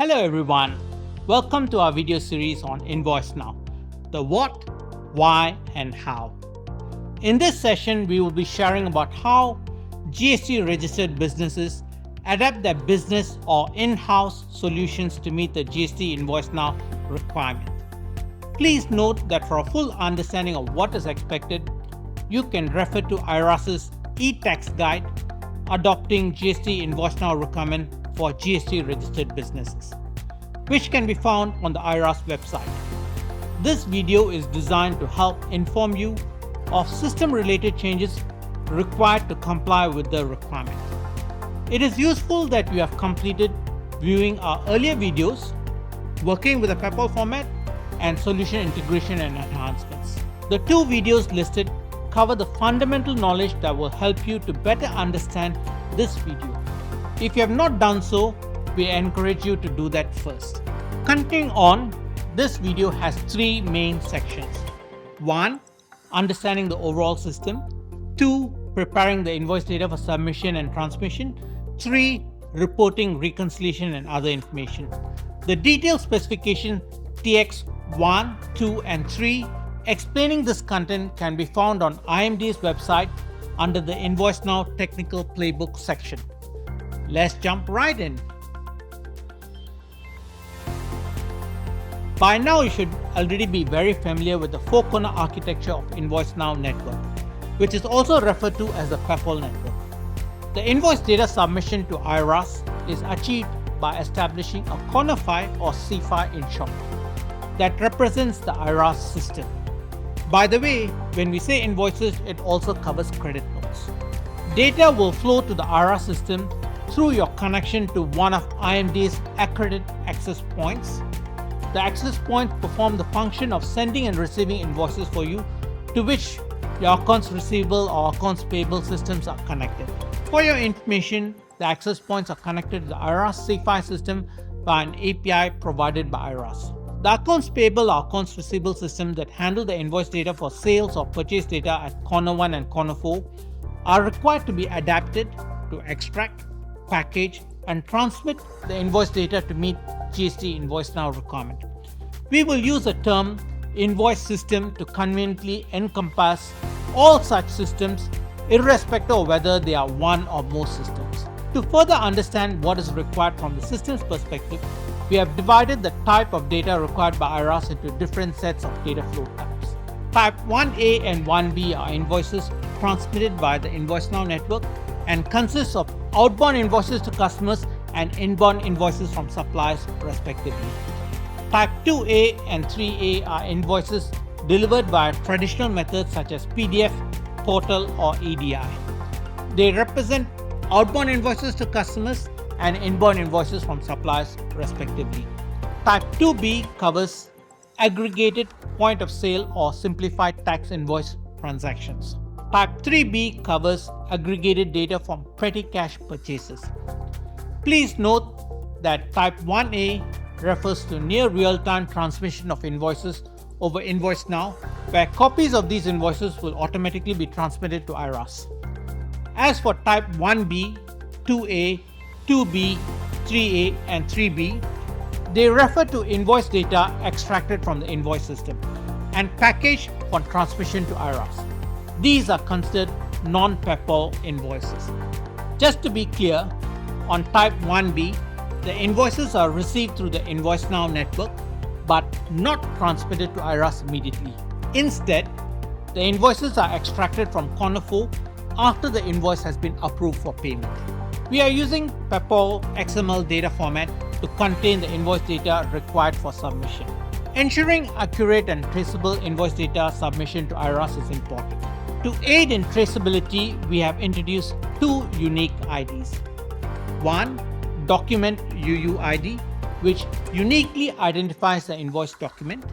Hello everyone, welcome to our video series on InvoiceNow, the what, why and how. In this session, we will be sharing about how GST-registered businesses adapt their business or in-house solutions to meet the GST InvoiceNow requirement. Please note that for a full understanding of what is expected, you can refer to IRAS's e-tax guide, Adopting GST InvoiceNow Requirement for GST-registered businesses, which can be found on the IRAS website. This video is designed to help inform you of system-related changes required to comply with the requirement. It is useful that you have completed viewing our earlier videos, working with a PEPAL format, and solution integration and enhancements. The two videos listed cover the fundamental knowledge that will help you to better understand this video. If you have not done so, we encourage you to do that first. Continuing on, this video has three main sections. 1. Understanding the overall system. 2. Preparing the invoice data for submission and transmission. 3. Reporting, reconciliation and other information. The detailed specification TX 1, 2 and 3 explaining this content can be found on IMDA's website under the InvoiceNow Technical Playbook section. Let's jump right in. By now, you should already be very familiar with the four-corner architecture of InvoiceNow network, which is also referred to as the PEPAL network. The invoice data submission to IRAS is achieved by establishing a corner file or C-file in short that represents the IRAS system. By the way, when we say invoices, it also covers credit notes. Data will flow to the IRAS system through your connection to one of IMDA's accredited access points. The access points perform the function of sending and receiving invoices for you, to which your accounts receivable or accounts payable systems are connected. For your information, the access points are connected to the IRAS C-file system by an API provided by IRAS. The accounts payable or accounts receivable system that handle the invoice data for sales or purchase data at corner 1 and corner 4 are required to be adapted to extract, package, and transmit the invoice data to meet GST InvoiceNow requirement. We will use the term invoice system to conveniently encompass all such systems, irrespective of whether they are one or more systems. To further understand what is required from the system's perspective, we have divided the type of data required by IRAS into different sets of data flow types. Type 1A and 1B are invoices transmitted by the InvoiceNow network and consists of outbound invoices to customers and inbound invoices from suppliers, respectively. Type 2A and 3A are invoices delivered by traditional methods such as PDF, portal, or EDI. They represent outbound invoices to customers and inbound invoices from suppliers, respectively. Type 2B covers aggregated point of sale or simplified tax invoice transactions. Type 3B covers aggregated data from petty cash purchases. Please note that Type 1A refers to near real-time transmission of invoices over InvoiceNow, where copies of these invoices will automatically be transmitted to IRAS. As for Type 1B, 2A, 2B, 3A, and 3B, they refer to invoice data extracted from the invoice system and packaged for transmission to IRAS. These are considered non-PEPAL invoices. Just to be clear, on Type 1B, the invoices are received through the InvoiceNow network but not transmitted to IRAS immediately. Instead, the invoices are extracted from corner 4 after the invoice has been approved for payment. We are using PEPAL XML data format to contain the invoice data required for submission. Ensuring accurate and traceable invoice data submission to IRAS is important. To aid in traceability, we have introduced two unique IDs. One, Document UUID, which uniquely identifies the invoice document,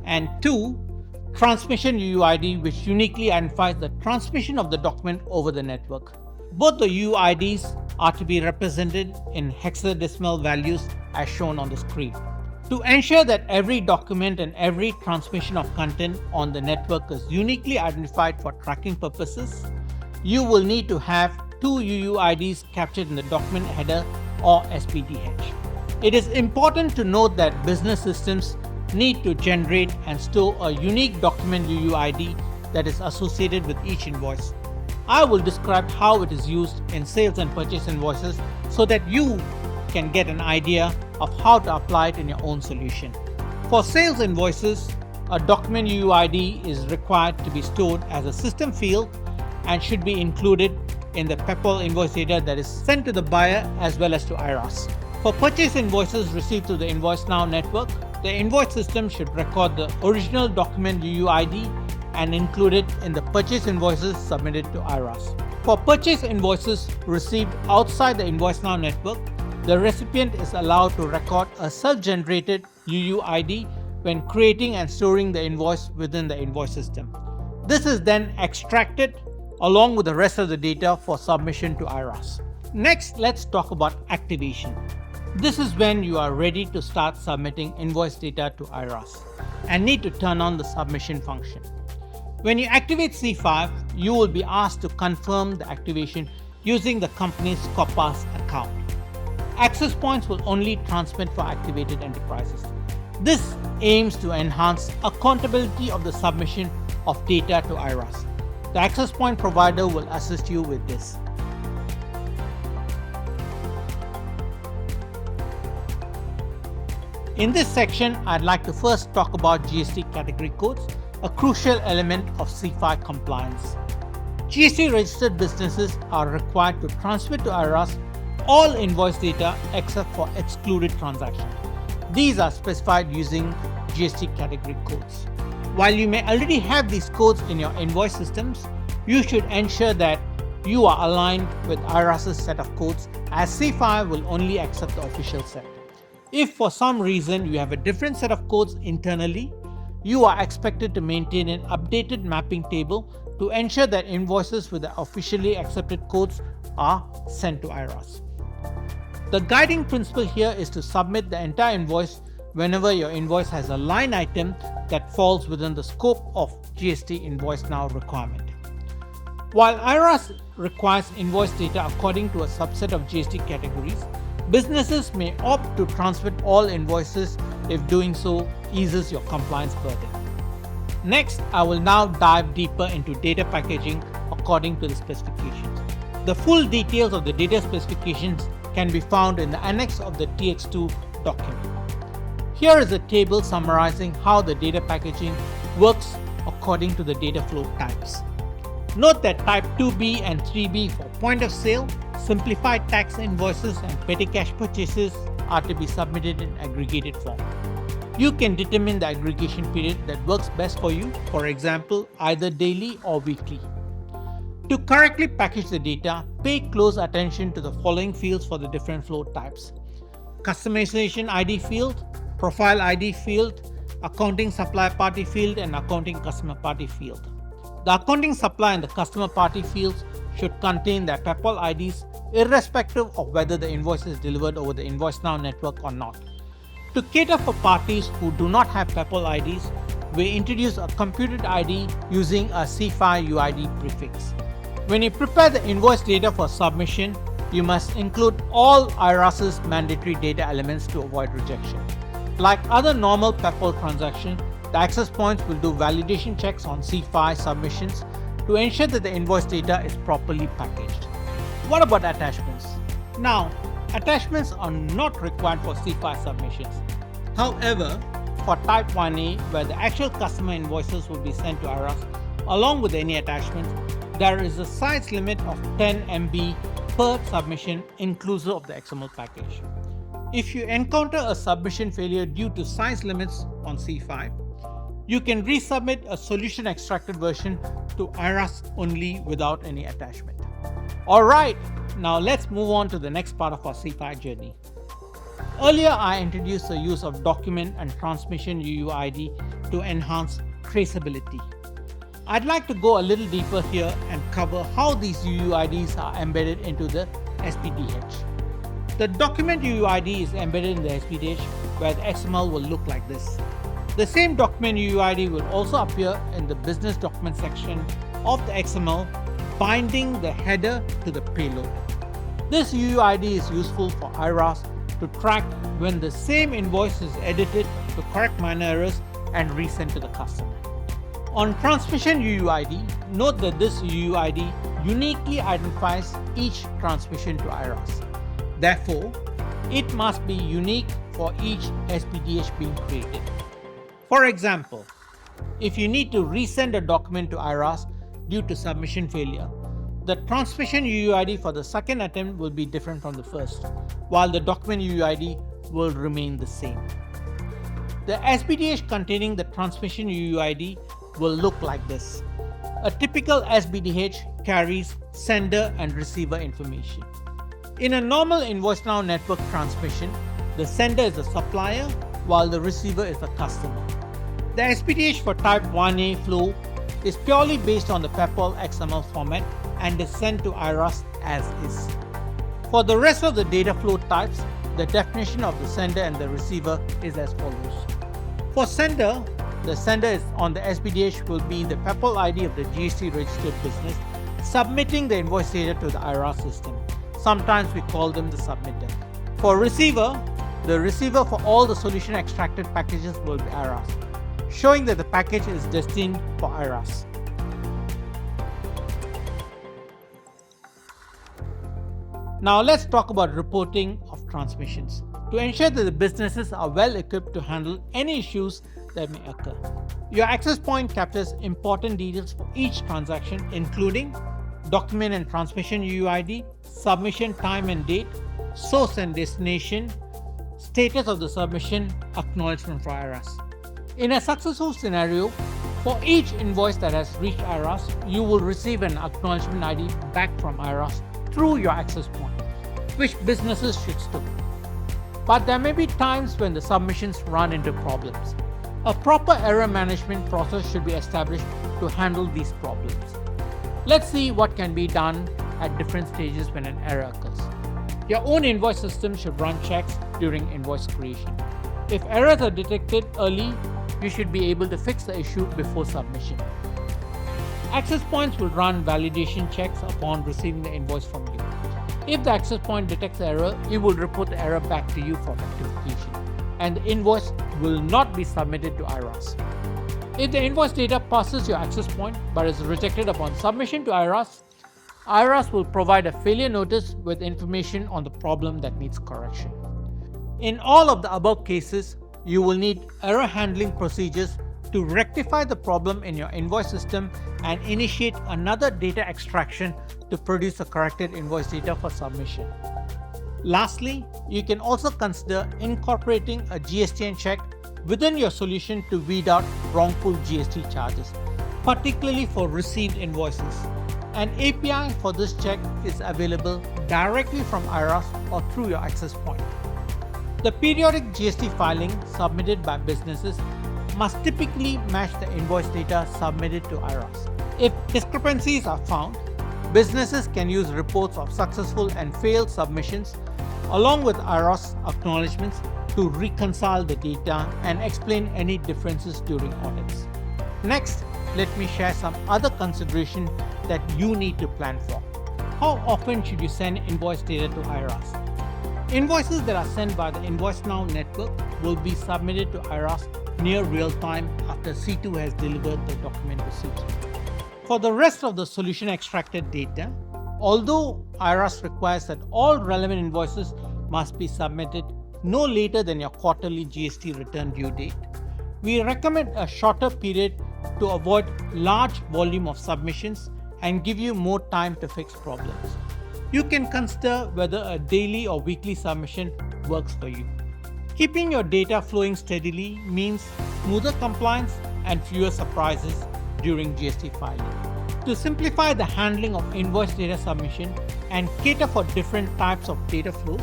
and 2. Transmission UUID, which uniquely identifies the transmission of the document over the network. Both the UUIDs are to be represented in hexadecimal values as shown on the screen. To ensure that every document and every transmission of content on the network is uniquely identified for tracking purposes, you will need to have two UUIDs captured in the document header or SBDH. It is important to note that business systems need to generate and store a unique document UUID that is associated with each invoice. I will describe how it is used in sales and purchase invoices so that you can get an idea of how to apply it in your own solution. For sales invoices, a document UUID is required to be stored as a system field and should be included in the PEPL invoice data that is sent to the buyer as well as to IRAS. For purchase invoices received through the InvoiceNow network, the invoice system should record the original document UUID and include it in the purchase invoices submitted to IRAS. For purchase invoices received outside the InvoiceNow network, the recipient is allowed to record a self-generated UUID when creating and storing the invoice within the invoice system. This is then extracted along with the rest of the data for submission to IRAS. Next, let's talk about activation. This is when you are ready to start submitting invoice data to IRAS and need to turn on the submission function. When you activate C5, you will be asked to confirm the activation using the company's Copas account. Access points will only transmit for activated enterprises. This aims to enhance accountability of the submission of data to IRAS. The access point provider will assist you with this. In this section, I'd like to first talk about GST category codes, a crucial element of C5 compliance. GST-registered businesses are required to transmit to IRAS all invoice data except for excluded transactions. These are specified using GST category codes. While you may already have these codes in your invoice systems, you should ensure that you are aligned with IRAS's set of codes, as C5 will only accept the official set. If for some reason you have a different set of codes internally, you are expected to maintain an updated mapping table to ensure that invoices with the officially accepted codes are sent to IRAS. The guiding principle here is to submit the entire invoice whenever your invoice has a line item that falls within the scope of GST InvoiceNow requirement. While IRAS requires invoice data according to a subset of GST categories, businesses may opt to transmit all invoices if doing so eases your compliance burden. Next, I will now dive deeper into data packaging according to the specifications. The full details of the data specifications can be found in the annex of the TX2 document. Here is a table summarizing how the data packaging works according to the data flow types. Note that type 2B and 3B for point of sale, simplified tax invoices and petty cash purchases are to be submitted in aggregated form. You can determine the aggregation period that works best for you, for example, either daily or weekly. To correctly package the data, pay close attention to the following fields for the different flow types: customization ID field, profile ID field, accounting supply party field, and accounting customer party field. The accounting supply and the customer party fields should contain their PEPL IDs irrespective of whether the invoice is delivered over the InvoiceNow network or not. To cater for parties who do not have PEPL IDs, we introduce a computed ID using a C5 UID prefix. When you prepare the invoice data for submission, you must include all IRAS's mandatory data elements to avoid rejection. Like other normal PEPL transactions, the access points will do validation checks on C5 submissions to ensure that the invoice data is properly packaged. What about attachments? Now, attachments are not required for C5 submissions. However, for type 1A, where the actual customer invoices will be sent to IRAS along with any attachments, there is a size limit of 10 MB per submission inclusive of the XML package. If you encounter a submission failure due to size limits on C5, you can resubmit a solution extracted version to IRAS only without any attachment. Alright, now let's move on to the next part of our C5 journey. Earlier, I introduced the use of document and transmission UUID to enhance traceability. I'd like to go a little deeper here and cover how these UUIDs are embedded into the SBDH. The document UUID is embedded in the SBDH, where the XML will look like this. The same document UUID will also appear in the business document section of the XML, binding the header to the payload. This UUID is useful for IRAS to track when the same invoice is edited to correct minor errors and resent to the customer. On transmission UUID, note that this UUID uniquely identifies each transmission to IRAS. Therefore, it must be unique for each SBDH being created. For example, if you need to resend a document to IRAS due to submission failure, the transmission UUID for the second attempt will be different from the first, while the document UUID will remain the same. The SBDH containing the transmission UUID will look like this. A typical SBDH carries sender and receiver information. In a normal InvoiceNow network transmission, the sender is the supplier while the receiver is the customer. The SBDH for type 1A flow is purely based on the PEPAL XML format and is sent to IRAS as is. For the rest of the data flow types, the definition of the sender and the receiver is as follows. For sender, the sender is on the SBDH will be the PEPAL ID of the GST-registered business submitting the invoice data to the IRAS system. Sometimes we call them the submitter. For receiver, the receiver for all the solution extracted packages will be IRAS, showing that the package is destined for IRAS. Now let's talk about reporting of transmissions to ensure that the businesses are well equipped to handle any issues that may occur. Your access point captures important details for each transaction, including document and transmission UUID, submission time and date, source and destination, status of the submission, acknowledgement for IRAS. In a successful scenario, for each invoice that has reached IRAS, you will receive an acknowledgement ID back from IRAS through your access point, which businesses should store. But there may be times when the submissions run into problems. A proper error management process should be established to handle these problems. Let's see what can be done at different stages when an error occurs. Your own invoice system should run checks during invoice creation. If errors are detected early, you should be able to fix the issue before submission. Access points will run validation checks upon receiving the invoice from you. If the access point detects error, it will report the error back to you for rectification, and the invoice will not be submitted to IRAS. If the invoice data passes your access point but is rejected upon submission to IRAS, IRAS will provide a failure notice with information on the problem that needs correction. In all of the above cases, you will need error handling procedures to rectify the problem in your invoice system and initiate another data extraction to produce the corrected invoice data for submission. Lastly, you can also consider incorporating a GSTN check within your solution to weed out wrongful GST charges, particularly for received invoices. An API for this check is available directly from IRAS or through your access point. The periodic GST filing submitted by businesses must typically match the invoice data submitted to IRAS. If discrepancies are found, businesses can use reports of successful and failed submissions along with IRAS acknowledgements to reconcile the data and explain any differences during audits. Next, let me share some other considerations that you need to plan for. How often should you send invoice data to IRAS? Invoices that are sent by the InvoiceNow network will be submitted to IRAS near real time after C2 has delivered the document to C3. For the rest of the solution extracted data, although IRAS requires that all relevant invoices must be submitted no later than your quarterly GST return due date, we recommend a shorter period to avoid large volume of submissions and give you more time to fix problems. You can consider whether a daily or weekly submission works for you. Keeping your data flowing steadily means smoother compliance and fewer surprises during GST filing. To simplify the handling of invoice data submission and cater for different types of data flows,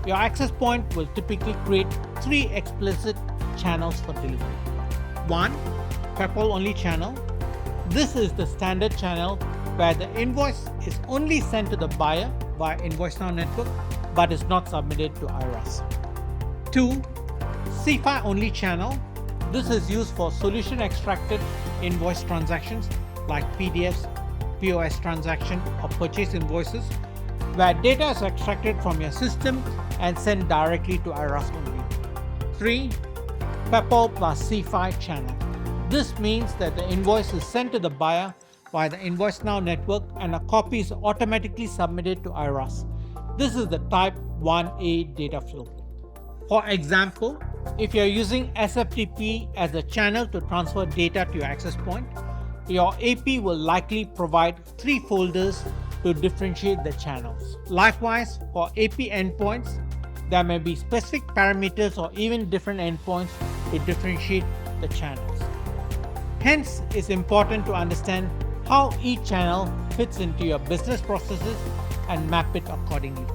your access point will typically create 3 explicit channels for delivery. 1. PEPAL only channel. This is the standard channel where the invoice is only sent to the buyer via InvoiceNow network but is not submitted to IRAS. 2. CFI only channel. This is used for solution extracted invoice transactions like PDFs, POS transaction or purchase invoices where data is extracted from your system and sent directly to IRAS only. 3. PEPAL plus C5 channel. This means that the invoice is sent to the buyer via the InvoiceNow network and a copy is automatically submitted to IRAS. This is the type 1A data flow. For example, if you're using SFTP as a channel to transfer data to your access point, your AP will likely provide 3 folders to differentiate the channels. Likewise, for AP endpoints, there may be specific parameters or even different endpoints to differentiate the channels. Hence, it's important to understand how each channel fits into your business processes and map it accordingly.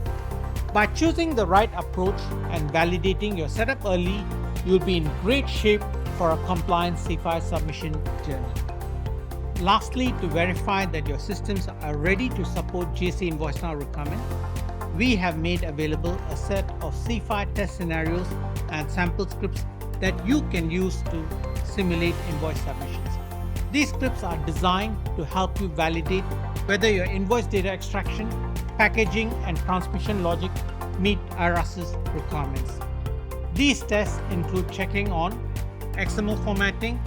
By choosing the right approach and validating your setup early, you'll be in great shape for a compliant C5 submission journey. Lastly, to verify that your systems are ready to support GST InvoiceNow Requirement, we have made available a set of C5 test scenarios and sample scripts that you can use to simulate invoice submissions. These scripts are designed to help you validate whether your invoice data extraction, packaging, and transmission logic meet IRAS's requirements. These tests include checking on XML formatting,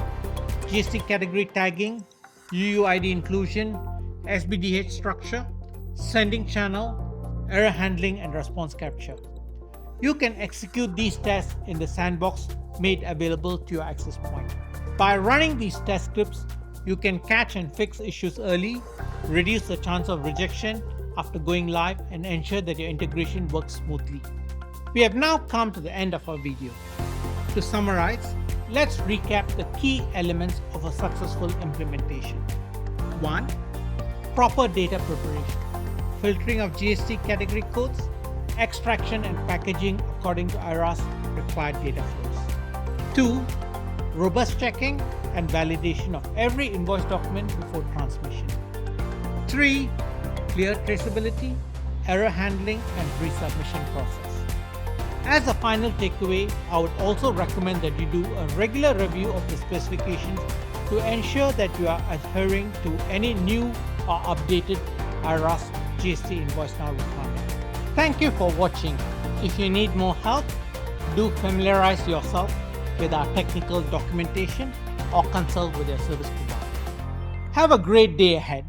GST category tagging, UUID inclusion, SBDH structure, sending channel, error handling, and response capture. You can execute these tests in the sandbox made available to your access point. By running these test scripts, you can catch and fix issues early, reduce the chance of rejection after going live, and ensure that your integration works smoothly. We have now come to the end of our video. To summarize, let's recap the key elements of a successful implementation. 1. Proper data preparation, filtering of GST category codes, extraction and packaging according to IRAS required data flows. 2. Robust checking and validation of every invoice document before transmission. 3. Clear traceability, error handling, and resubmission process. As a final takeaway, I would also recommend that you do a regular review of the specifications to ensure that you are adhering to any new or updated IRAS GST InvoiceNow requirement. Thank you for watching. If you need more help, do familiarize yourself with our technical documentation or consult with your service provider. Have a great day ahead.